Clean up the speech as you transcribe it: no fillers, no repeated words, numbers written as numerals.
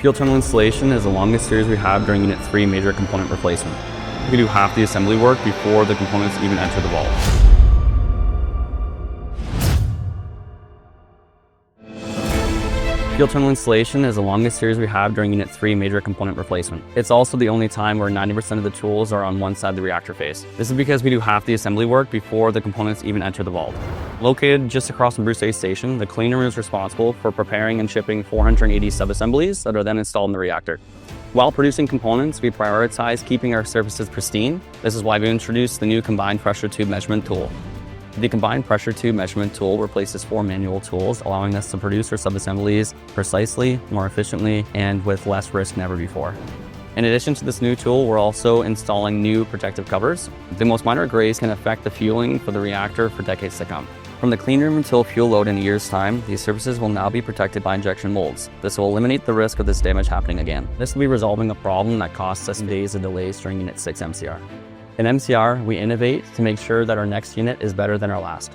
Fuel tunnel installation is the longest series we have during Unit 3 major component replacement. We do half the assembly work before the components even enter the vault. Fuel tunnel installation is the longest series we have during Unit 3 major component replacement. It's also the only time where 90% of the tools are on one side of the reactor face. This is because we do half the assembly work before the components even enter the vault. Located just across from Bruce A Station, the clean room is responsible for preparing and shipping 480 sub-assemblies that are then installed in the reactor. While producing components, we prioritize keeping our surfaces pristine. This is why we introduced the new combined pressure tube measurement tool. The combined pressure tube measurement tool replaces 4 manual tools, allowing us to produce our sub-assemblies precisely, more efficiently, and with less risk than ever before. In addition to this new tool, we're also installing new protective covers. The most minor grays can affect the fueling for the reactor for decades to come. From the clean room until fuel load in a year's time, these surfaces will now be protected by injection molds. This will eliminate the risk of this damage happening again. This will be resolving a problem that costs us days of delays during Unit 6 MCR. In MCR, we innovate to make sure that our next unit is better than our last.